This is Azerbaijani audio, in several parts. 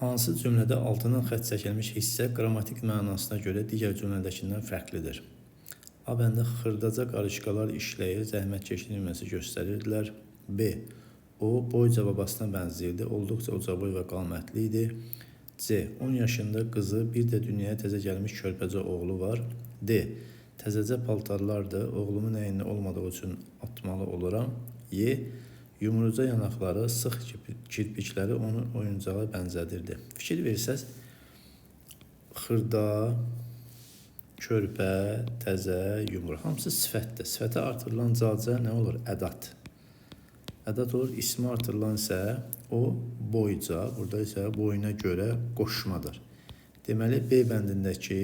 Hansı cümlədə altından xətt çəkilmiş hissə qrammatik mənasına görə digər cümlədəkindən fərqlidir? A bəndə xırdaca qarışqalar işləyir, zəhmətkeşliyini göstərirdilər. B. O, boyca babasına bənzəyirdi, olduqca ucaboy və qamətli idi. C. 10 yaşında qızı, bir də dünyaya təzə gəlmiş körpəcə oğlu var. D. Təzəcə paltarlardır, oğlumun əyində olmadığı üçün atmalı oluram. Y. Yumruca yanaqları, sıx kirpikləri onu oyuncağa bənzədirdi. Fikir versəz, xırda, körpə, təzə, yumru, hamısı sifətdir. Sifətə artırılan caca nə olur? Ədat. Ədat olur, ismi artırılan isə o boyca, burada isə boyuna görə qoşmadır. Deməli, B bəndindəki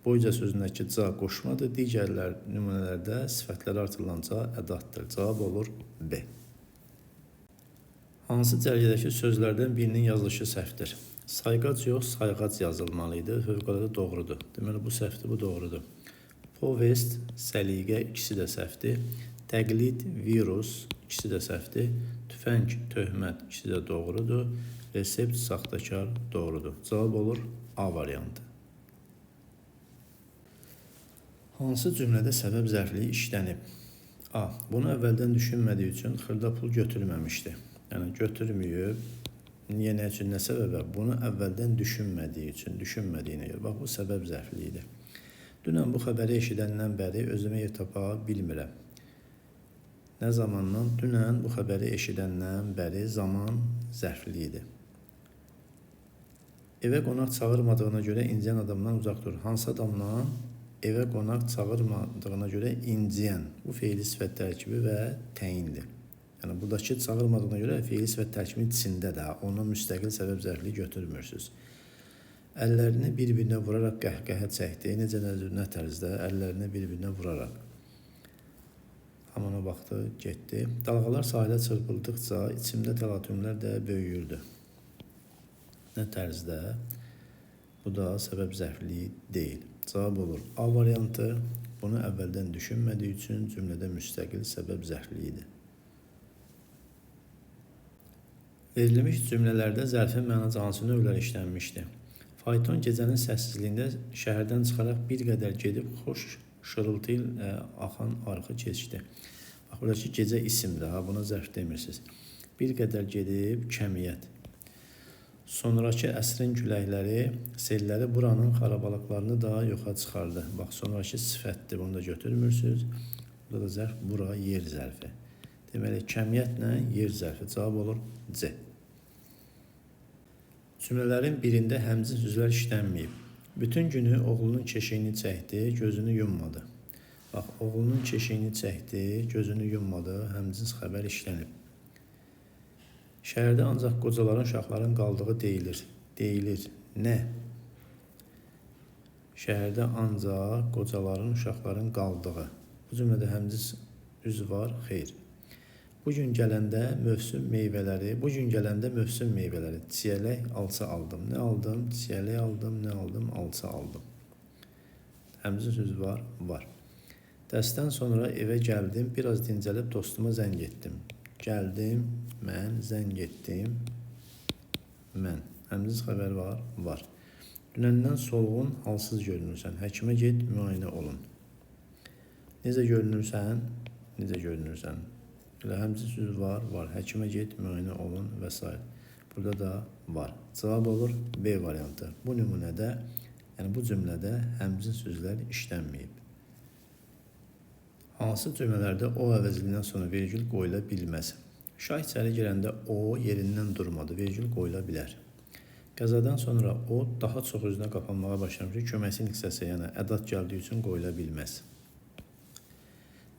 boyca sözündəki ca qoşmadır, digərlər nümunələrdə sifətləri artırılan ca ədatdır. Cavab olur B. Hansı cərgədəki sözlərdən birinin yazılışı səhvdir? Sayğac yox, sayğac yazılmalıydı. Fövqəladə doğrudur. Deməli, bu səhvdir, bu doğrudur. Povest, səliqə, ikisi də səhvdir. Təqlid, virus, ikisi də səhvdir. Tüfəng, töhmət, ikisi də doğrudur. Resept, saxtakar, doğrudur. Cavab olur A variantı. Hansı cümlədə səbəb zərfliyi işlənib? A. Bunu əvvəldən düşünmədiyi üçün xırda pul götürməmişdi. Yəni götürməyib, niyə, nə üçün, nə səbəbə? Bunu əvvəldən düşünmədiyi üçün, düşünmədiyinə görə. Bax, bu səbəb zərfliyidir. Dünən bu xəbəri eşidəndən bəri özümə yer tapa bilmirəm. Nə zamandan? Dünən bu xəbəri eşidəndən bəri zaman zərfliyidir. Evə qonaq çağırmadığına görə inciyən adamdan uzaq dur. Hansı adamdan? Evə qonaq çağırmadığına görə inciyən. Bu feili sifət tərkibi və təyindir. Yəni, buradakı çağırmadığına görə feili sifət tərkibinin içində də ona müstəqil səbəb zərfliyi götürmürsünüz. Əllərini bir-birinə vuraraq qəhqəhə çəkdi. Necə, nə tərzdə? Əllərini bir-birinə vuraraq. Hamana baxdı, getdi. Dalğalar sahilə çırpıldıqca içimdə təlatümlər də böyüyürdü. Nə tərzdə? Bu da səbəb zərfliyi deyil. Cavab olur A variantı. Bunu əvvəldən düşünmədiyi üçün cümlədə müstəqil səbəb zərfliyidir. Verilmiş cümlələrdə zərfin mənacı hansı növlər işlənmişdir? Fayton gecənin səssizliyində şəhərdən çıxaraq bir qədər gedib xoş şırıltı ilə axan arxı keçdi. Bax, buradakı gecə isimdir, buna zərf demirsiniz. Bir qədər gedib kəmiyyət. Sonrakı əsrin küləkləri, selləri buranın xarabalıqlarını da yoxa çıxardı. Bax, sonrakı sifətdir, bunu da götürmürsünüz. Burada da zərf bura yer zərfi. Deməli, kəmiyyətlə yer zərfi. Cavab olur C. Cümlələrin birində həmzin sözlər işlənməyib. Bütün günü oğlunun keşiyini çəkdi, gözünü yummadı. Bax, oğlunun keşiyini çəkdi, gözünü yummadı, həmzin xəbər işlənib. Şəhərdə ancaq qocaların, uşaqların qaldığı deyilir. Deyilir. Nə? Şəhərdə ancaq qocaların, uşaqların qaldığı. Bu cümlədə həmzin üz var, xeyr. Bugün gələndə mövsüm meyvələri, çiyələk, alça aldım. Nə aldım? Çiyələk aldım, nə aldım? Alça aldım. Həmzin sözü var, var. Dərsdən sonra evə gəldim, biraz dincəlib dostuma zəng etdim. Gəldim, mən, zəng etdim, mən. Həmzin xəbər var, var. Dünəndən solğun, halsız görünürsən. Həkimə get, müayinə olun. Necə görünürsən? Necə görünürsən? Həmzin sözü var, var. Həkimə get, müayinə olun və s. Burada da var. Cavab olur B variantı. Bu nümunədə, yəni bu cümlədə həmzin sözlər işlənməyib. Hansı cümlələrdə o əvəzliyindən sonra vergül qoyula bilməz? Şah içəri girəndə o yerindən durmadı, vergül qoyula bilər. Qəzadan sonra o daha çox özünə qapanmağa başlamışdı, köməkçi hissəsi, yəni ədat gəldiyi üçün qoyula bilməz.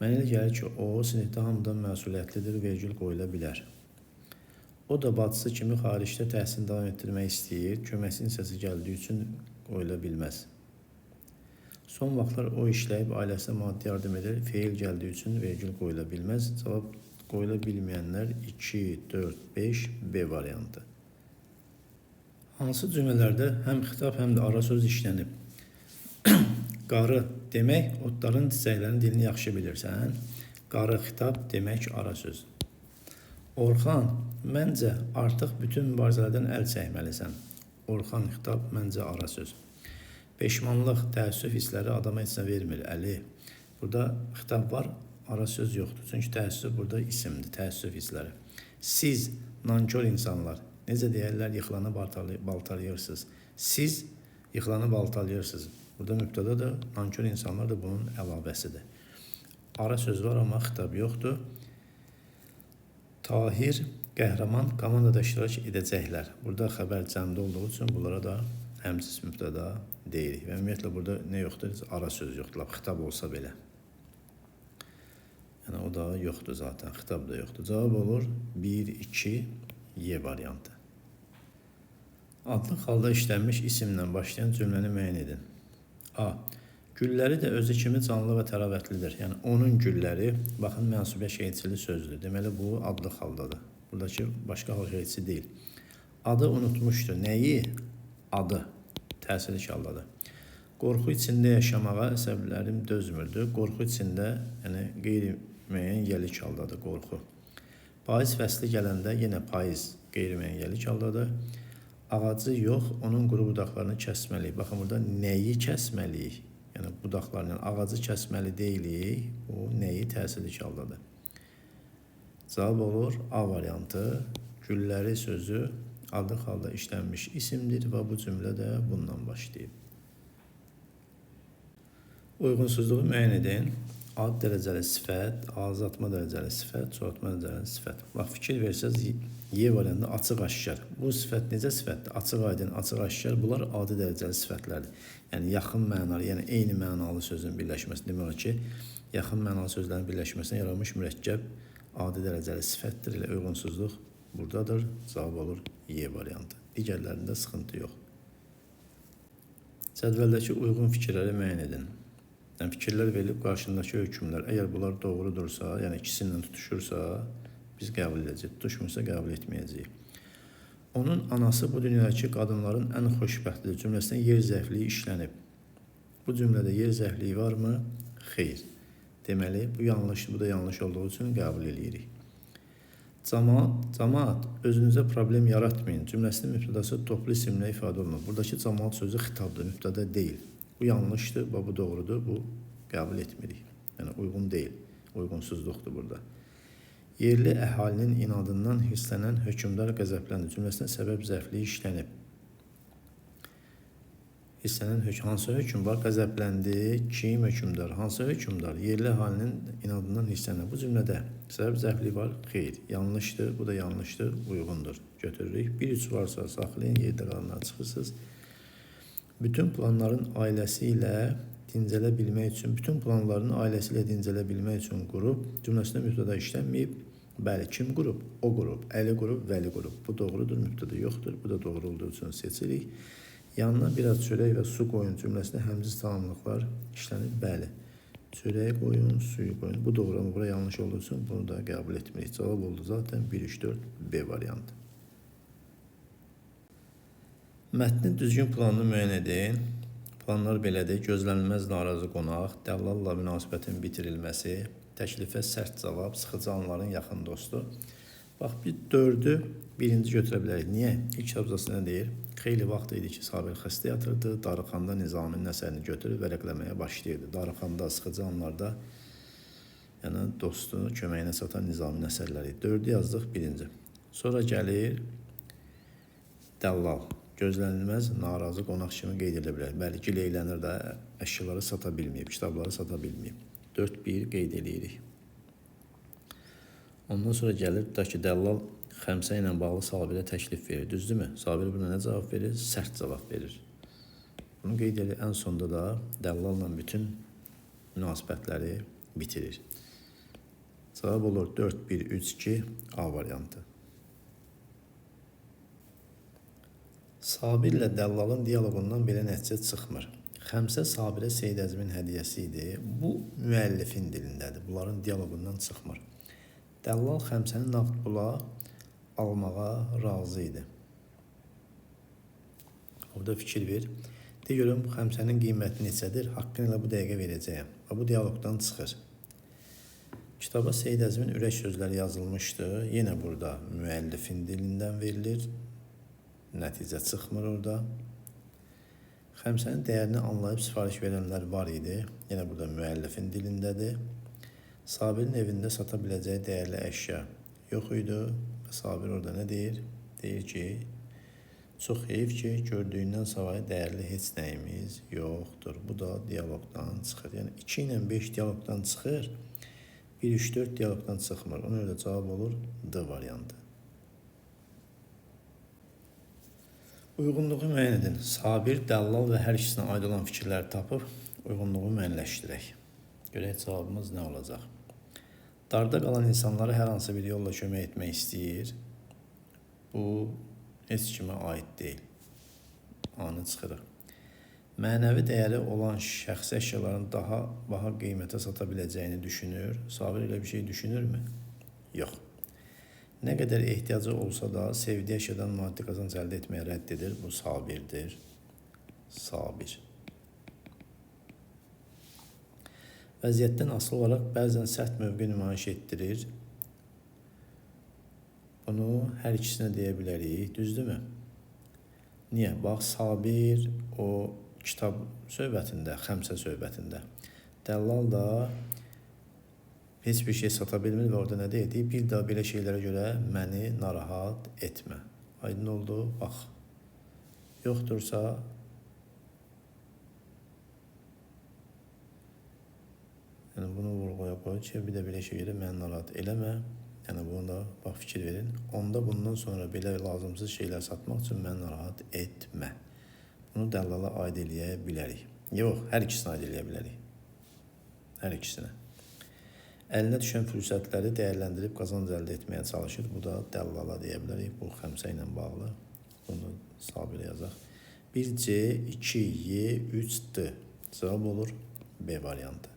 Mənə elə gəlir ki, o sinifdə hamıdan məsuliyyətlidir, vergül qoyula bilər. O da bacısı kimi xaricdə təhsil davam etdirmək istəyir, köməkçi hissəsi gəldiyi üçün qoyula bilməz. Son vaxtlar o işləyib ailəsinə maddi yardım edir, feil gəldiyi üçün vergül qoyula bilməz. Cavab qoyula bilməyənlər 2, 4, 5, B variantı. Hansı cümlələrdə həm xitab, həm də ara söz işlənib? Qarı demək, otların çiçəklərin dilini yaxşı bilirsən. Qarı xitab demək ara söz. Orxan, məncə artıq bütün mübarizələrdən əl çəkməlisən. Orxan xitab, məncə ara söz. Peşmanlıq, təəssüf hissləri adama heç nə vermir, Əli. Burada xitab var, ara söz yoxdur. Çünki təəssüf burada isimdir, təəssüf hissləri. Siz, nankör insanlar, necə deyərlər, yıxılanı baltalayırsınız. Siz yıxılanı baltalayırsınız. Burada mübtəda da nankör insanlar da bunun əlavəsidir. Ara söz var, amma xitab yoxdur. Tahir, qəhrəman komandada iştirak edəcəklər. Burada xəbər cəmdə olduğu üçün bunlara da həmsiz mübtəda deyirik. Və ümumiyyətlə burada nə yoxdur? Ara söz yoxdur, xitab olsa belə. Yəni o da yoxdur zaten, xitab da yoxdur. Cavab olur 1, 2, Y variantı. Adlı xalda işlənmiş isimlə başlayan cümləni müəyyən edin. A. Gülləri də özü kimi canlı və təravətlidir. Yəni onun gülləri, baxın mənsubə şeirçili sözdür. Deməli bu adlı xaldadır. Buradakı başqa hal şeirçi deyil. Adı unutmuşdu. Nəyi? Adı. Təsirli haldadır. Qorxu içində yaşamağa əsəblərim dözmürdü. Qorxu içində, yəni qeyri-müəyyən yelik haldadır qorxu. Payız fəsli gələndə yenə payız qeyri-müəyyən yelik haldadır. Ağacı yox, onun quru budaqlarını kəsməliyik. Baxın burada nəyi kəsməliyik? Yəni budaqlarla ağacı kəsməli deyilik. Bu nəyi təsirli haldadır. Cavab olur A variantı. Gülləri sözü adlı halda işlənmiş isimdir və bu cümlə də bundan başlayıb. Uyğunsuzluğu müəyyən edin. Ad dərəcəli sifət, azaltma dərəcəli sifət, çoxaltma dərəcəli sifət. Bax, fikir versəz, Y variantında açıq aşkar. Bu sifət necə sifətdir? Açıq aydın, açıq aşkar. Bunlar adi dərəcəli sifətlərdir. Yəni, yaxın mənalı, yəni eyni mənalı sözün birləşməsi demək ki, yaxın mənalı sözlərin birləşməsindən yaranmış mürəkkəb adi dərəcəli sifətdir. Elə uyğunsuzluq buradadır. Cavab olur Y variantı. Digərlərində sıxıntı yox. Cədvəldəki uyğun fikirləri müəyyən edin. Yəni, fikirlər verilib qarşındakı hökmlər, əgər bunlar doğrudursa, yəni ikisindən tutuşursa, biz qəbul edəcəyik, tutuşmursa qəbul etməyəcəyik. Onun anası bu dünyadakı qadınların ən xoşbəxtlidir cümləsində yer zəifliyi işlənib. Bu cümlədə yer zəifliyi varmı? Xeyr. Deməli, bu yanlışdır, bu da yanlış olduğu üçün qəbul edirik. Cəmaat özünüzə problem yaratmayın. Cümləsinin mübtədası toplu isimlə ifadə olunur. Buradakı cəmaat sözü xitabdır, mübtəda deyil. Bu yanlışdır, bu doğrudur, bu qəbul etmirik. Yəni uyğun deyil, uyğunsuzluqdur burada. Yerli əhalinin inadından hirslənən hökmdar qəzəbləndi. Cümləsində səbəb zəifliyi işlənib. Hirslənən hansı hökm var? Qəzəbləndi, kim hökmdar? Hansı hökmdar? Yerli əhalinin inadından hirslənən. Bu cümlədə səbəb zəifliyi var? Xeyr, yanlışdır, bu da yanlışdır, uyğundur. Götürürük. 1-3 varsa saxlayın, yerdə qalanlar çıxırsınız. Bütün planların ailəsi ilə dincələ bilmək üçün, bütün planların ailəsi ilə dincələ bilmək üçün qrup cümləsində mübtəda işlənməyib. Bəli, kim qrup? O qrup, Əli qrup, Vəli qrup. Bu doğrudur, mübtəda yoxdur. Bu da doğru olduğu üçün seçirik. Yanına biraz çörək və su qoyun cümləsində həmsiz tamamlıqlar işlənib. Bəli, çörək qoyun, suyu qoyun. Bu doğru, amma bura yanlış olduğu üçün bunu da qəbul etmirik. Cavab oldu zaten 1, 3, 4, B variantı. Mətnin düzgün planını müəyyən edin. Planlar belədir. Gözlənilməz narazı qonaq, dəllalla münasibətin bitirilməsi, təklifə sərt cavab, sıxıcı anların yaxın dostu. Bax, bir 4-ü birinci götürə bilərik. Niyə? İlk abzası nə deyir? Xeyli vaxt idi ki, Sabir xəstə yatırdı. Darıxanda Nizaminin əsərini götürüb vərəqləməyə başlayırdı. Darıxanda, sıxıcı anlarda yəni dostunu köməyinə satan Nizaminin əsərləri. 4-ü yazdıq birinci. Sonra gəlir dəllal. Gözlənilməz narazı qonaq kimi qeyd edilə bilər. Bəli, gileylənir də əşyaları sata bilməyib, kitabları sata bilməyib. 4-1 qeyd edirik. Ondan sonra gəlir ki, dəllal Xəmsə ilə bağlı Sabirə təklif verir. Düzdürmü? Sabir buna nə cavab verir? Sərt cavab verir. Bunu qeyd edilir. Ən sonda da dəllalla bütün münasibətləri bitirir. Cavab olur 4-1-3-2 A variantı. Sabirlə dəllalın diyaloqundan belə nəticə çıxmır. Xəmsə Sabirə Seyid Əzmin hədiyyəsi idi. Bu müəllifin dilindədir. Bunların diyaloqundan çıxmır. Dəllal Xəmsəni nağd pula almağa razı idi. Orada fikir ver. De görüm, Xəmsənin qiyməti neçədir? Haqqını elə bu dəqiqə verəcəyəm. Bu diyaloqdan çıxır. Kitaba Seyid Əzmin ürək sözləri yazılmışdı. Yenə burada müəllifin dilindən verilir. Nəticə çıxmır orada. Xəmsənin dəyərini anlayıb sifariş verənlər var idi. Yenə burada müəllifin dilindədir. Sabirin evində sata biləcəyi dəyərli əşya yox idi. Sabir orada nə deyir? Deyir ki, çox heyif ki, gördüyündən savayı dəyərli heç nəyimiz yoxdur. Bu da diyaloqdan çıxır. Yəni 2 ilə 5 diyaloqdan çıxır. 1, 3, 4 diyaloqdan çıxmır. Ona görə cavab olur D variantı. Uyğunluğu müəyyən edin. Sabir, dəllal və hər ikisinə aid olan fikirləri tapıb uyğunluğu müəyyənləşdirək. Görək cavabımız nə olacaq? Darda qalan insanlara hər hansı bir yolla kömək etmək istəyir. Bu heç kimə aid deyil. Anı çıxırıq. Mənəvi dəyəri olan şəxsi əşyaların daha baha qiymətə sata biləcəyini düşünür. Sabir elə bir şey düşünürmü? Yox. Nə qədər ehtiyacı olsa da sevdiyi əşyadan maddi qazanc əldə etməyə rədd edir. Bu sabirdir. Sabir. Vəziyyətdən asılı olaraq bəzən sərt mövqe nümayiş etdirir. Bunu hər ikisinə deyə bilərik. Düzdürmü? Niyə? Bax, Sabir o kitab söhbətində, Xəmsə söhbətində. Dəllal da heç bir şey sata bilmir və orada nə deyir? Bir daha belə şeylərə görə məni narahat etmə. Aydın oldu? Bax. Yoxdursa yəni bunu vurğuya qoy ki, bir də belə şey görə məni narahat eləmə. Yəni bunu da bax fikir verin. Onda bundan sonra belə lazımsız şeylər satmaq üçün məni narahat etmə. Bunu dəllala aid eləyə bilərik. Yox, hər ikisinə aid eləyə bilərik. Hər ikisinə. Əlinə düşən fürsətləri dəyərləndirib qazanc əldə etməyə çalışır. Bu da dəllala deyə bilərik. Bu Xəmsə ilə bağlı. Bunu Sabirə yazaq. 1C, 2Y, 3D. Cavab olur B variantı.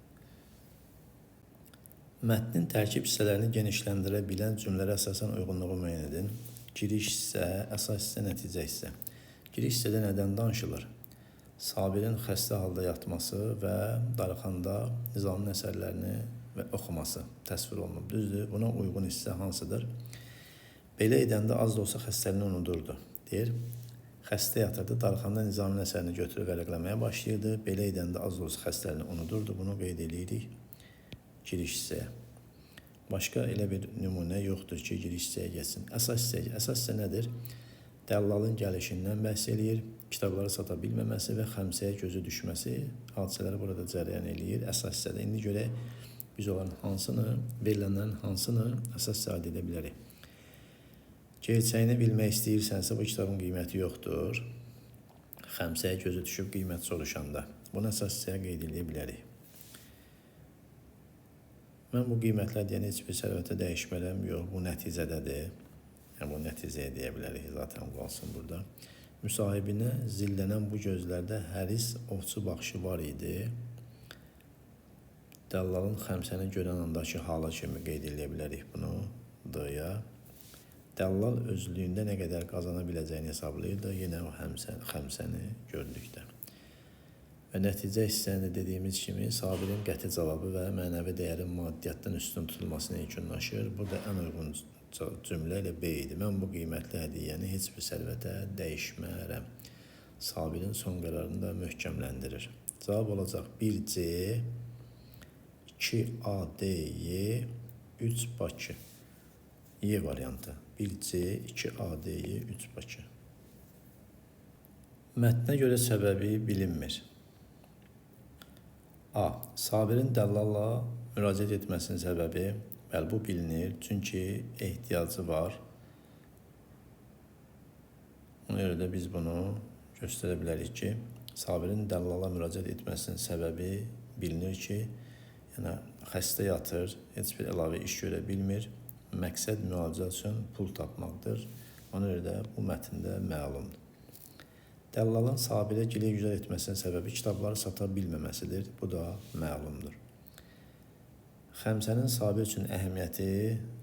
Mətnin tərkib hissələrini genişləndirə bilən cümlələrə əsasən uyğunluğu müəyyən edin. Giriş hissə, əsas hissə, nəticə hissə. Giriş hissədə nədən danışılır? Sabirin xəstə halda yatması və darıxanda Nizamın əsərlərini və oxuması təsvir olunub. Düzdür, buna uyğun hissə hansıdır? Belə edəndə az da olsa xəstəliyini unudurdu. Deyir, xəstə yatırdı, darıxanda Nizamın əsərini götürüb vərəqləməyə başlayırdı. Belə edəndə az da olsa xəstəliyini unudurdu. Bunu qeyd edirik giriş hissəyə. Başqa elə bir nümunə yoxdur ki, giriş hissəyə geçsin. Əsas hissə nədir? Dəllalın gəlişindən bəhs eləyir, kitabları sata bilməməsi və Xəmsəyə gözü düşməsi hadisələri burada cərəyan eləyir. Əsas hissədə indi görək biz olan hansını, verilənlərin hansını əsas aid edə bilərik. Gerçəyini bilmək istəyirsənsə, bu kitabın qiyməti yoxdur. Xəmsəyə gözü düşüb qiymət soruşanda. Bunu əsas hissəyə qeyd edə bilərik. Mən bu qiymətlər deyən heç bir sərvətə dəyişmərəm. Yox, bu nəticədədir. Yəni, bu nəticəyə deyə bilərik. Zaten qalsın burada. Müsahibinə zillənən bu gözlərdə həris ovçu baxışı var idi. Dəllalın Xəmsəni görən andakı hala kimi qeyd edə bilərik bunu. D-ya. Dəllal özlüyündə nə qədər qazana biləcəyini hesablayırdı. Yenə o Xəmsəni gördükdə. Və nəticə hissəsində dediyimiz kimi Sabirin qəti cavabı və mənəvi dəyərin maddiyyatdan üstün tutulmasını yekunlaşır. Burada ən uyğun cümlə ilə B idi. Mən bu qiymətli hədiyyəni heç bir sərvətə dəyişmərəm. Sabirin son qərarını da möhkəmləndirir. Cavab olacaq 1C, 2ADY, 3 Bakı. Y variantı. 1C, 2ADY, 3 Bakı. Mətnə görə səbəbi bilinmir. A. Sabirin dəllalla müraciət etməsinin səbəbi, bəli, bu bilinir, çünki ehtiyacı var. Ona görə də biz bunu göstərə bilərik ki, Sabirin dəllalla müraciət etməsinin səbəbi bilinir ki, yəni xəstə yatır, heç bir əlavə iş görə bilmir, məqsəd müalicə üçün pul tapmaqdır. Ona görə də bu mətndə məlumdur. Dəllalın Sabirə gilə güzar etməsinin səbəbi kitabları sata bilməməsidir. Bu da məlumdur. Xəmsənin Sabir üçün əhəmiyyəti,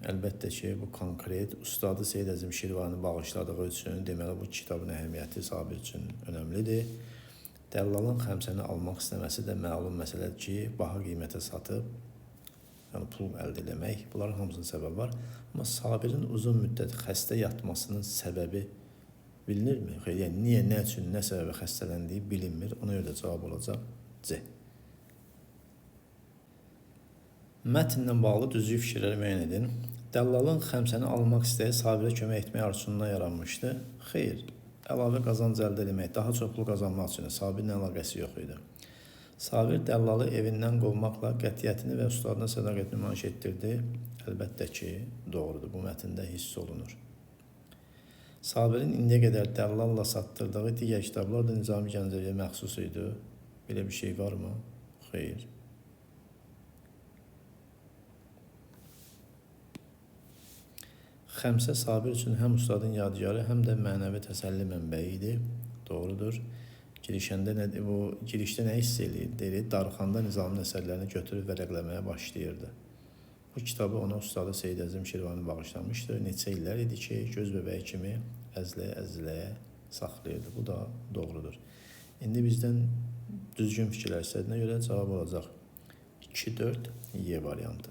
əlbəttə ki, bu konkret, ustadı Seyid Əzim Şirvani bağışladığı üçün, deməli, bu kitabın əhəmiyyəti Sabir üçün önəmlidir. Dəllalın Xəmsəni almaq istəməsi də məlum məsələdir ki, baha qiymətə satıb yəni pul əldə etmək, bunların hamısının səbəbi var. Amma Sabirin uzun müddət xəstə yatmasının səbəbi bilinirmi? Yəni niyə, nə üçün, nə səbəbə xəstələndiyi bilinmir. Ona görə də cavab olacaq C. Mətnlə bağlı düzgün fikirləri müəyyən edin. Dəllalın Xəmsəni almaq istəyi Sabirə kömək etmək arzusundan yaranmışdı. Xeyr, əlavə qazanc əldə etmək, daha çox pul qazanmaq üçün Sabirlə əlaqəsi yox idi. Sabir dəllalı evindən qovmaqla qətiyyətini və ustadına sədaqətini nümayiş etdirdi. Əlbəttə ki, doğrudur. Bu mətndə hiss olunur. Sabirin indiyə qədər dəllalla satdırdığı digər kitablar da Nizami Gəncəviyə məxsus idi. Belə bir şey varmı? Xeyr. Xəmsə Sabir üçün həm ustadın yadigarı, həm də mənəvi təsəlli mənbəyi idi. Doğrudur. Girişdə nə hiss edirdi? Darxanda Nizamın əsərlərini götürüb vərəqləməyə başlayırdı. Bu kitabı ona ustadı Seyid Əzim Şirvani bağışlamışdı. Neçə illər idi ki, göz bebeği kimi əzləyə saxlayırdı. Bu da doğrudur. İndi bizdən düzgün fikirlər istədiyinə görə cavab olacaq 2-4 Y variantı.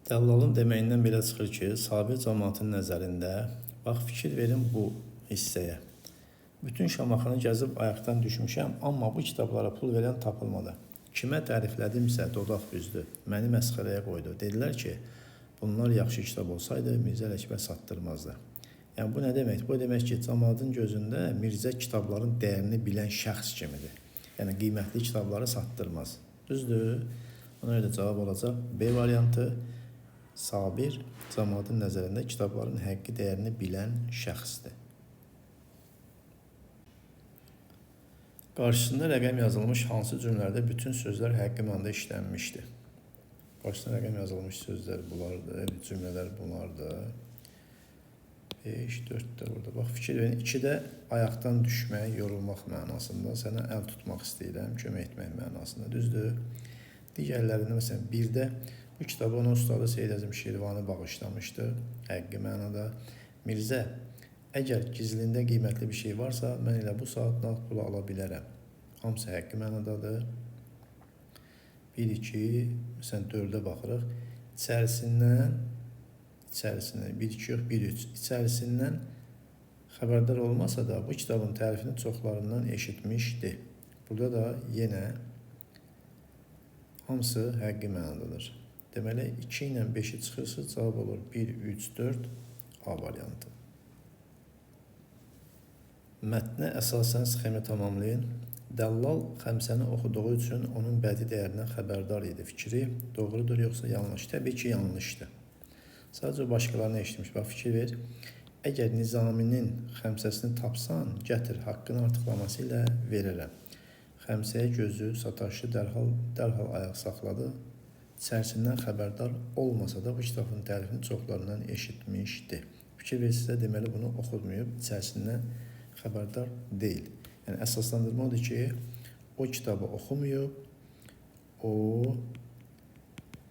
Dəllalın deməyindən belə çıxır ki, Sabir cəmaatın nəzərində, bax fikir verin bu hissəyə. Bütün Şamaxını gəzib ayaqdan düşmüşəm, amma bu kitablara pul verən tapılmadı. Kimə təriflədimsə dodaq büzdü, məni məsxərəyə qoydu. Dedilər ki, bunlar yaxşı kitab olsaydı Mirzə Ələkbər satdırmazdı. Yəni bu nə demək? Bu demək ki, cəmaatın gözündə Mirzə kitabların dəyərini bilən şəxs kimidir. Yəni qiymətli kitabları satdırmaz. Düzdür? Ona görə cavab olacaq B variantı. Sabir cəmaatın nəzərində kitabların həqiqi dəyərini bilən şəxsdir. Qarşısında rəqəm yazılmış hansı cümlələrdə bütün sözlər həqiqi mənada işlənmişdir? Qarşısında rəqəm yazılmış sözlər bunlardır, cümlələr bunlardır. 5, 4 də burada. Bax, fikir verin. 2-də ayaqdan düşmək, yorulmaq mənasında, sənə əl tutmaq istəyirəm, kömək etmək mənasında. Düzdür? Digərlərində, məsələn, 1-də bu kitabı ona ustadı Seyid Əzim Şirvani bağışlamışdı, həqiqi mənada. Mirzə, əgər gizlində qiymətli bir şey varsa, mən elə bu saat nağd pulu ala bilərəm. Hamısı həqiqi mənadadır. 1, 2, məsələn, 4-ə baxırıq. İçərisindən 1, 2 yox, 1, 3. İçərisindən xəbərdar olmasa da bu kitabın tərifini çoxlarından eşitmişdi. Burada da yenə hamısı həqiqi mənadadır. Deməli, 2 ilə 5-i çıxırsa, cavab olur 1, 3, 4 A variantı. Mətnə əsasən sxemi tamamlayın. Dəllal Xəmsəni oxuduğu üçün onun bədii dəyərindən xəbərdar idi. Fikri doğrudur yoxsa yanlış? Təbii ki, yanlışdır. Sadəcə başqalarına eşitmiş. Bax, fikir ver. Əgər Nizaminin Xəmsəsini tapsan, gətir, haqqını artıqlaması ilə verərəm. Xəmsəyə gözü sataşlı dərhal ayaq saxladı. İçərisindən xəbərdar olmasa da bu kitabın tərifini çoxlarından eşitmişdi. Fikir verirsə, deməli bunu oxutmayıb, içərisindən xəbərdar deyil. Yəni əsaslandırma odur ki, o kitabı oxumayıb, o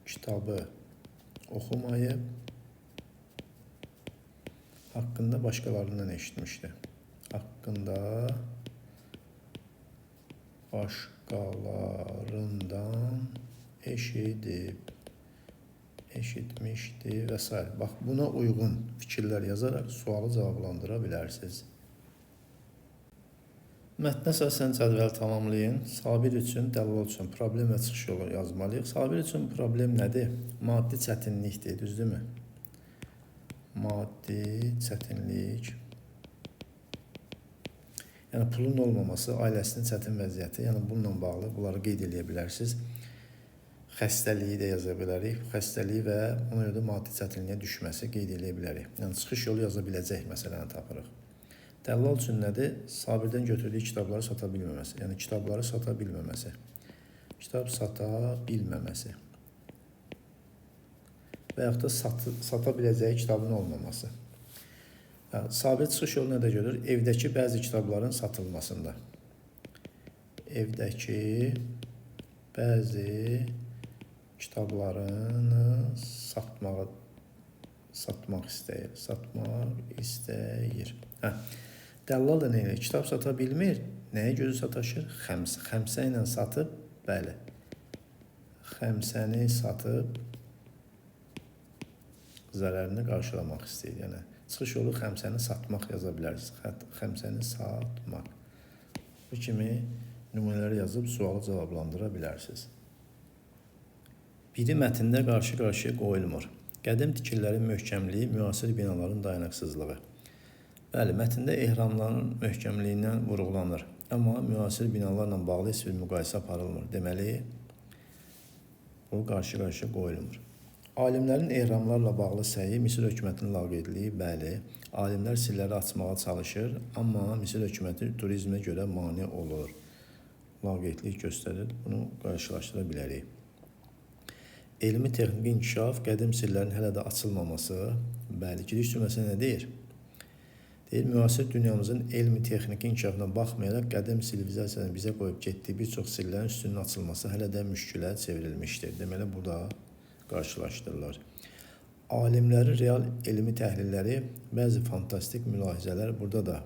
kitabı oxumayıb, haqqında başqalarından eşitmişdi. Haqqında başqalarından eşitmişdi və s. Bax, buna uyğun fikirlər yazaraq sualı cavablandıra bilərsiniz. Mətnə əsasən cədvəl tamamlayın. Sabir üçün, dəllal üçün problem və çıxış yolu yazmalıyıq. Sabir üçün problem nədir? Maddi çətinlikdir, düzdürmü? Maddi çətinlik. Yəni pulun olmaması, ailəsinin çətin vəziyyəti, yəni bununla bağlı bunları qeyd edə bilərsiniz. Xəstəliyi də yaza bilərik. Xəstəliyi və ona görə də maddi çətinliyə düşməsi qeyd edə bilərik. Yəni çıxış yolu yaza biləcək məsələni tapırıq. Dəllal üçün nədir? Sabirdən götürdüyü kitabları sata bilməməsi. Yəni kitabları sata bilməməsi. Kitab sata bilməməsi. Və yaxud da sata biləcəyi kitabın olmaması. Sabir çıxış yolu nədə görür? Evdəki bəzi kitabların satılmasında. Evdəki bəzi kitablarını satmaq istəyir. Dəllal da nə ilə? Kitab sata bilmir. Nəyə gözü sataşır? Xəmsə ilə satıb, bəli. xəmsəni satıb zərərini qarşılamaq istəyir. Yəni çıxış yolu xəmsəni satmaq yaza bilərsiniz. Xəmsəni satmaq. Bu kimi nümunələri yazıb sualı cavablandıra bilərsiniz. Biri mətndə qarşı-qarşıya qoyulmur. Qədim tikililərin möhkəmliyi, müasir binaların dayanıqsızlığı. Bəli, mətndə ehramların möhkəmliyindən vurğulanır. Amma müasir binalarla bağlı heç bir müqayisə aparılmır. Deməli, bu qarşı-qarşıya qoyulmur. Alimlərin ehramlarla bağlı səyi Misir hökumətinin laqeydliyi, bəli. Alimlər sirləri açmağa çalışır, amma Misir hökuməti turizmə görə mane olur. Laqeydlik göstərir, bunu qarşılaşdıra bilərik. Elmi texniki inkişaf, qədim sirlərin hələ də açılmaması, bəli, giriş cümləsi nə deyir? Deyir, müasir dünyamızın elmi texniki inkişafına baxmayaraq qədim sivilizasiyanın bizə qoyub getdiyi bir çox sirlərin üstünün açılması hələ də müşkülə çevrilmişdir. Deməli, burada qarşılaşdırılır. Alimlərin real elmi təhlilləri, bəzi fantastik mülahizələr burada da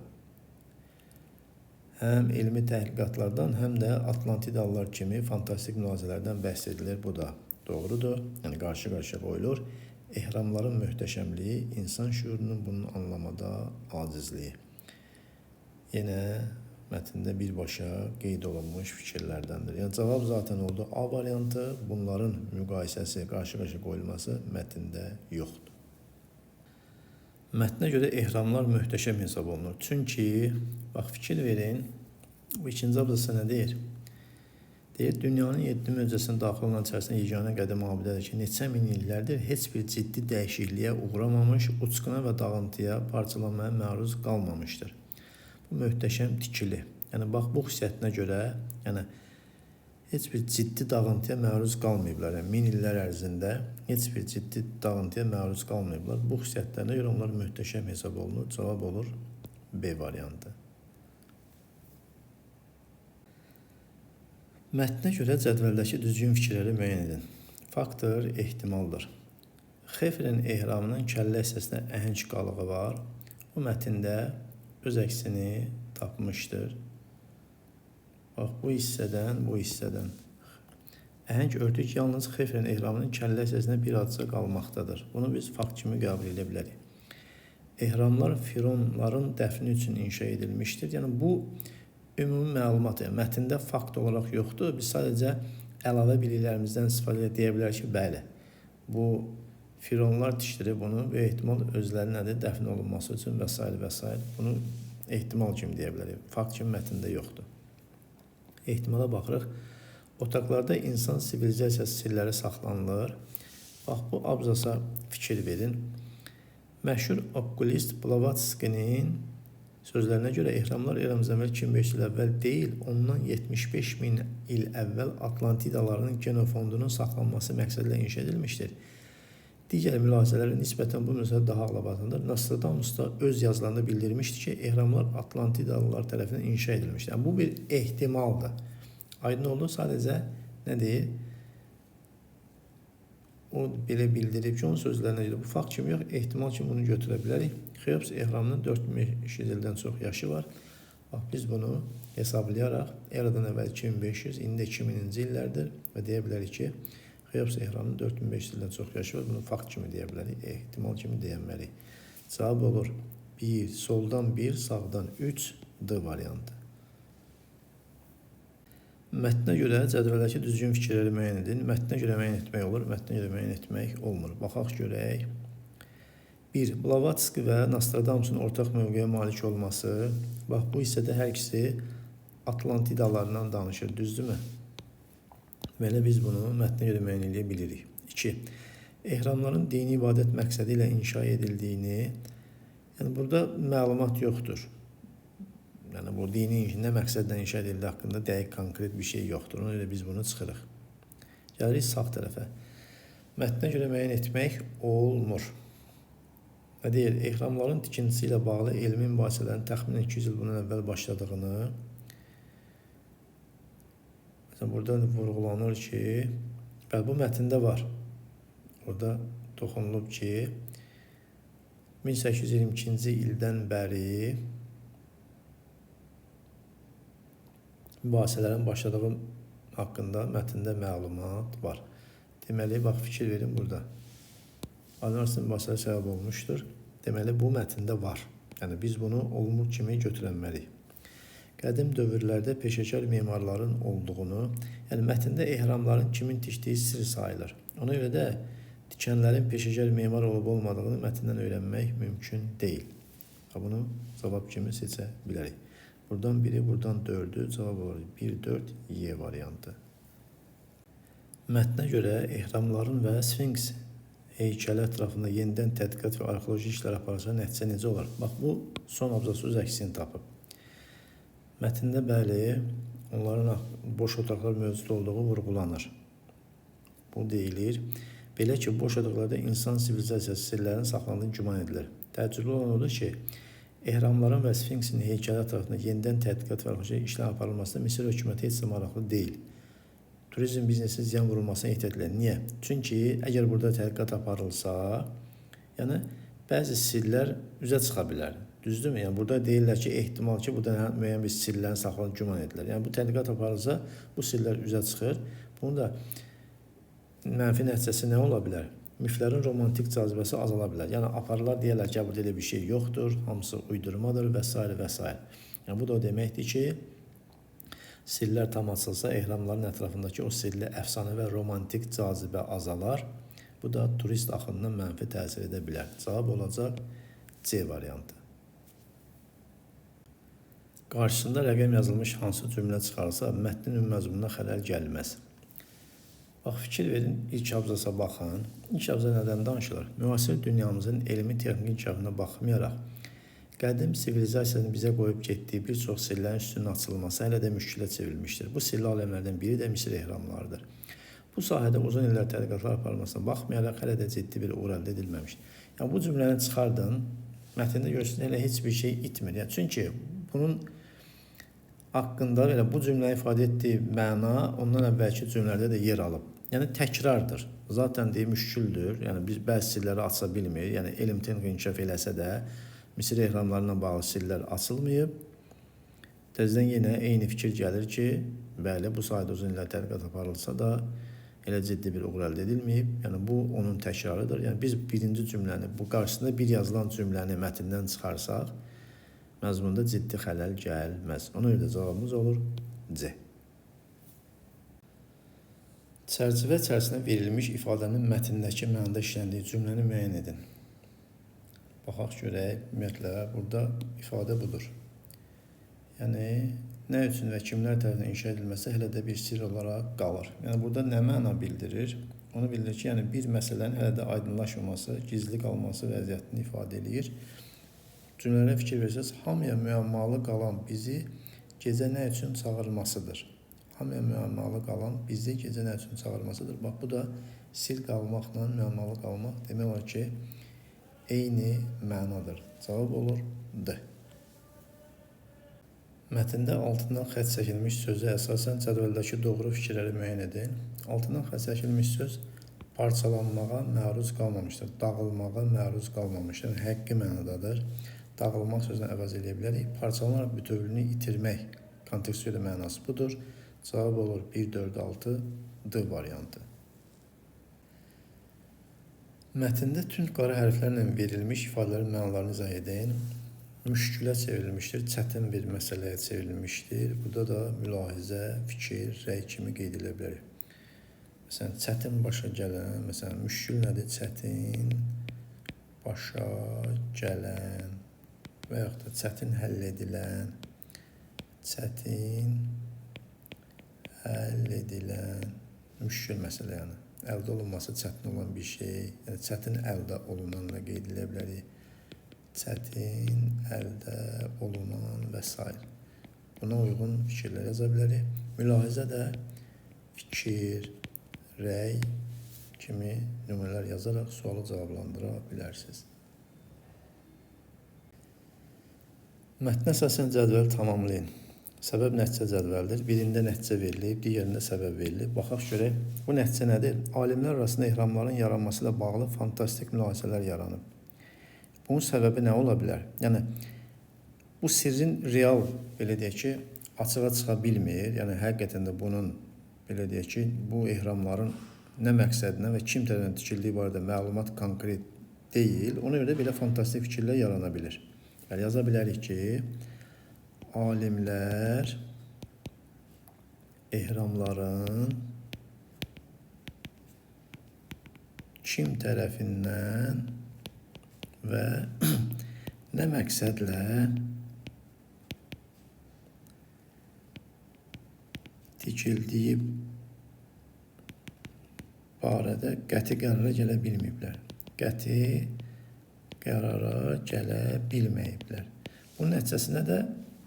həm elmi təhqiqatlardan, həm də Atlantidalılar kimi fantastik mülahizələrdən bəhs edilir. Bu da doğrudur. Yəni qarşı-qarşıya qoyulur. Ehramların möhtəşəmliyi, insan şüurunun bunun anlamada acizliyi. Yenə mətndə birbaşa qeyd olunmuş fikirlərdəndir. Yəni cavab zaten oldu. A variantı, bunların müqayisəsi, qarşı-qarşıya qoyulması mətndə yoxdur. Mətnə görə ehramlar möhtəşəm hesab olunur. Çünki, bax fikir verin, bu ikinci abzası nə deyir? Deyir, dünyanın 7 möcüzəsinə daxil olan içərisində yeganə qədim abidədir ki, neçə min illərdir heç bir ciddi dəyişikliyə uğramamış, uçquna və dağıntıya, parçalanmaya məruz qalmamışdır. Bu möhtəşəm tikili. Yəni, bax, bu xüsusiyyətinə görə, yəni, heç bir ciddi dağıntıya məruz qalmayıblar. Yəni, 1000 illər ərzində heç bir ciddi dağıntıya məruz qalmayıblar. Bu xüsusiyyətlərinə görə onlar möhtəşəm hesab olunur. Cavab olur B variantı. Mətnə görə cədvəldəki düzgün fikirləri müəyyən edin. Faktor ehtimaldır. Xefren ehramının kəllə hissəsində əhəng qalığı var. Bu mətndə öz əksini tapmışdır. Bax, bu hissədən. Əhəng örtük yalnız Xefren ehramının kəllə hissəsində bir azca qalmaqdadır. Bunu biz fakt kimi qəbul edə bilərik. Ehramlar fironların dəfni üçün inşa edilmişdir. Yəni, bu ümumi məlumat, yəni mətndə fakt olaraq yoxdur. Biz sadəcə əlavə biliklərimizdən istifadə deyə bilərik ki, bəli, bu fironlar tikdirib bunu və ehtimal özləri nədir? Dəfn olunması üçün və s. Bunu ehtimal kimi deyə bilərik. Fakt kimi mətndə yoxdur. Ehtimala baxırıq. Otaqlarda insan sivilizasiyası sirləri saxlanılır. Bax, bu abzasa fikir verin. Məşhur okulist Blavatskinin sözlərinə görə ehramlar eramızdan əvvəl 2500 il əvvəl deyil, ondan 75 min il əvvəl Atlantidaların genofondunun saxlanması məqsədilə inşa edilmişdir. Digər mülahizələrə nisbətən bu məsələ daha ağlabatandır. Nostradamus da öz yazılarında bildirmişdi ki, ehramlar Atlantidalılar tərəfindən inşa edilmişdir. Yəni, bu bir ehtimaldır. Aydın oldu, sadəcə nə deyir? O belə bildirib ki, onun sözlərinə görə bu fakt kimi yox, ehtimal kimi bunu götürə bilərik. Xeops ehramının 4500 ildən çox yaşı var. Bax, biz bunu hesablayaraq, eradan əvvəl 2500, indi 2000-ci illərdir və deyə bilərik ki, Xeops ehramının 4500 ildən çox yaşı var. Bunu fakt kimi deyə bilərik, ehtimal kimi deyəmərik. Cavab olur 1, soldan 1, sağdan 3, D variantı. Mətnə görə cədvəldəki düzgün fikirləri müəyyən edin. Mətnə görə müəyyən etmək olur, mətnə görə müəyyən etmək olmur. Baxaq görək. 1. Blavatski və Nostradamusun ortaq mövqeyə malik olması. Bax, bu hissədə hər ikisi Atlantidalarından danışır, düzdürmü? Belə biz bunu mətnə görə müəyyən edə bilirik. 2. Ehramların dini ibadət məqsədi ilə inşa edildiyini, yəni burada məlumat yoxdur. Yəni, bu dini nə məqsədlə inşa edildi haqqında dəqiq konkret bir şey yoxdur. Ona görə biz bunu çıxırıq. Gəlirik sağ tərəfə. Mətnə görə müəyyən etmək olmur. Və deyir, ehramların tikintisi ilə bağlı elmi mübahisələrin təxminən 200 il bundan əvvəl başladığını, məsələn, burada vurğulanır ki, bu mətndə var. Orada toxunulub ki, 1822-ci ildən bəri mübahisələrin başladığı haqqında mətndə məlumat var. Deməli, bax, fikir verin burada. Aydın mübahisəyə səbəb olmuşdur. Deməli, bu mətndə var. Yəni, biz bunu olmur kimi götürənməliyik. Qədim dövrlərdə peşəkar memarların olduğunu, yəni mətndə ehramların kimin tikdiyi sir sayılır. Ona görə də tikənlərin peşəkar memar olub-olmadığını mətndən öyrənmək mümkün deyil. Bunu cavab kimi seçə bilərik. Buradan 1-i, buradan 4-ü, cavab olur 1, 4, Y variantı. Mətnə görə ehramların və Sfinks heykəli ətrafında yenidən tədqiqat və arxeoloji işlər aparılsa nəticə necə olar? Bax, bu son abzası öz əksini tapıb. Mətndə bəli, onların boş otaqlar mövcud olduğu vurğulanır. Bu deyilir. Belə ki, boş otaqlarda insan sivilizasiyası sirlərinin saxlandığı güman edilir. Təəccüblü olan odur ki, ehramların və Sfinksin heykəli ətrafında yenidən tədqiqat və arxeoloji işlər aparılmasında Misir hökuməti heç də maraqlı deyil. Turizm biznesin ziyan vurulmasına ehtiyat edilir. Niyə? Çünki əgər burada tədqiqat aparılsa, yəni bəzi sirlər üzə çıxa bilər. Düzdürmü? Yəni burada deyirlər ki, ehtimal ki, burada müəyyən bir sirlərin saxlandığı güman edilir. Yəni bu tədqiqat aparılsa, bu sirlər üzə çıxır. Bunun da mənfi nəticəsi nə ola bilər? Miflərin romantik cazibəsi azala bilər. Yəni aparırlar, deyirlər ki, burada elə bir şey yoxdur, hamısı uydurmadır və s. və s. Yəni bu da o deməkdir ki, sirlər tam açılsa, ehramların ətrafındakı o sirli əfsanə və romantik cazibə azalar. Bu da turist axınına mənfi təsir edə bilər. Cavab olacaq C variantı. Qarşısında rəqəm yazılmış hansı cümlə çıxarsa, mətnin məzmununa xələl gəlməz. Bax, fikir verin, ilk abzasa baxın. İlk abza nədən danışılır? Müasir dünyamızın elmi texniki inkişafına baxmayaraq, qədim sivilizasiyanın bizə qoyub getdiyi bir çox sirlərin üstünün açılması hələ də müşkilə çevrilmişdir. Bu sirli aləmlərdən biri də Misir ehramlarıdır. Bu sahədə uzun illər tədqiqatlar aparılmasına baxmayaraq hələ də ciddi bir uğur əldə edilməmişdir. Yəni, bu cümləni çıxardın, mətndə görürsünüz, hələ heç bir şey itmir. Yəni, çünki bunun haqqında bu cümlə ifadə etdiyi məna ondan əvvəlki cümlələrdə də yer alıb. Yəni təkrardır. Zaten deyim müşküldür. Yəni biz bəzi sirləri aça bilmir. Yəni elm texnik inkişaf eləsə də Misir ehramlarına bağlı sirlər açılmayıb. Təzədən yenə eyni fikir gəlir ki, bəli, bu sayədə uzun illər tədqiqat aparılsa da elə ciddi bir uğur əldə edilməyib. Yəni bu onun təkrarıdır. Yəni biz birinci cümləni, bu qarşısında bir yazılan cümləni mətndən çıxarsaq, məzmunda ciddi xələl gəlməz. Ona görə də cavabımız olur C. Çərçivə içərisində verilmiş ifadənin mətndəki mənada işləndiyi cümləni müəyyən edin. Baxaq görək, ümumiyyətlə, burada ifadə budur. Yəni, nə üçün və kimlər tərəfindən inşa edilməsi hələ də bir sir olaraq qalır. Yəni, burada nə məna bildirir? Onu bildirir ki, yəni bir məsələnin hələ də aydınlaşmaması, gizli qalması vəziyyətini ifadə edir. Cümlələrə fikir versəz, hamıya müəmmalı qalan bizi gecə nə üçün çağırmasıdır. Hamıya müəmmalı qalan bizi gecə nə üçün çağırmasıdır. Bax, bu da sir qalmaqla müəmmalı qalmaq demək olar ki, eyni mənadır. Cavab olur D. Mətndə altından xətt çəkilmiş sözə əsasən cədvəldəki doğru fikirləri müəyyən edin. Altından xətt çəkilmiş söz parçalanmağa məruz qalmamışdır, dağılmağa məruz qalmamışdır. Yəni, həqqi mənadadır. Dağılmaq sözünü əvəz edə bilərik. Parçalanaraq bütövlüyünü itirmək kontekst ilə mənası budur. Cavab olur 1, 4, 6, D variantı. Mətndə tünd qara hərflərlə verilmiş ifadələrin mənalarını izah edin. Müşkülə çevrilmişdir, çətin bir məsələyə çevrilmişdir. Burada da mülahizə, fikir, rəy kimi qeyd edilə bilər. Məsələn, çətin başa gələn, məsələn, müşkül nədir? Çətin başa gələn və yaxud da çətin həll edilən, çətin həll edilən, müşkül məsələ yəni. Əldə olunması çətin olan bir şey, yəni çətin əldə olunanla qeyd edilə bilərik. Çətin əldə olunan və s. Buna uyğun fikirlər yaza bilərik. Mülahizə də fikir, rəy kimi nümunələr yazaraq sualı cavablandıra bilərsiniz. Mətnə əsasən cədvəli tamamlayın. Səbəb nəticə cədvəlidir. Birində nəticə verilib, digərində səbəb verilib. Baxaq görək, bu nəticə nədir? Alimlər arasında ehramların yaranması ilə bağlı fantastik mülahizələr yaranıb. Bunun səbəbi nə ola bilər? Yəni, bu sirrin real, belə deyək ki, açığa çıxa bilmir. Yəni, həqiqətən də bunun, belə deyək ki, bu ehramların nə məqsədinə və kim tərəfindən tikildiyi barədə məlumat konkret deyil. Ona görə belə fantastik fikirlər yarana bilir. Yəni yaza bilərik ki, alimlər ehramların kim tərəfindən və nə məqsədlə tikildiyi barədə qəti qərara gələ bilməyiblər. Qəti qərara gələ bilməyiblər. Bunun nəticəsində də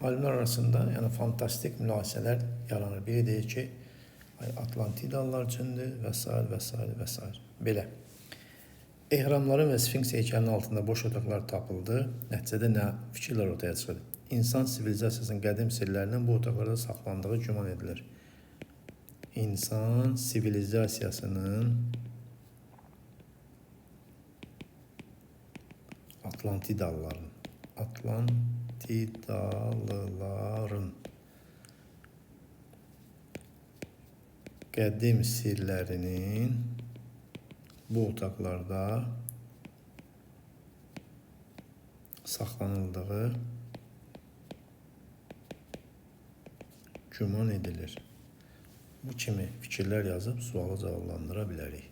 alimlər arasında fantastik münaqişələr yaranır. Biri deyir ki, Atlantidalılar üçündür və s. və s. və s. Belə. Ehramların və Sfinks heykəlinin altında boş otaqlar tapıldı. Nəticədə nə fikirlər ortaya çıxır? İnsan sivilizasiyasının qədim sirlərinin bu otaqlarda saxlandığı güman edilir. İnsan sivilizasiyasının Atlantidalıların qədim sirlərinin bu otaqlarda saxlanıldığı güman edilir. Bu kimi fikirlər yazıb sualı cavablandıra bilərik.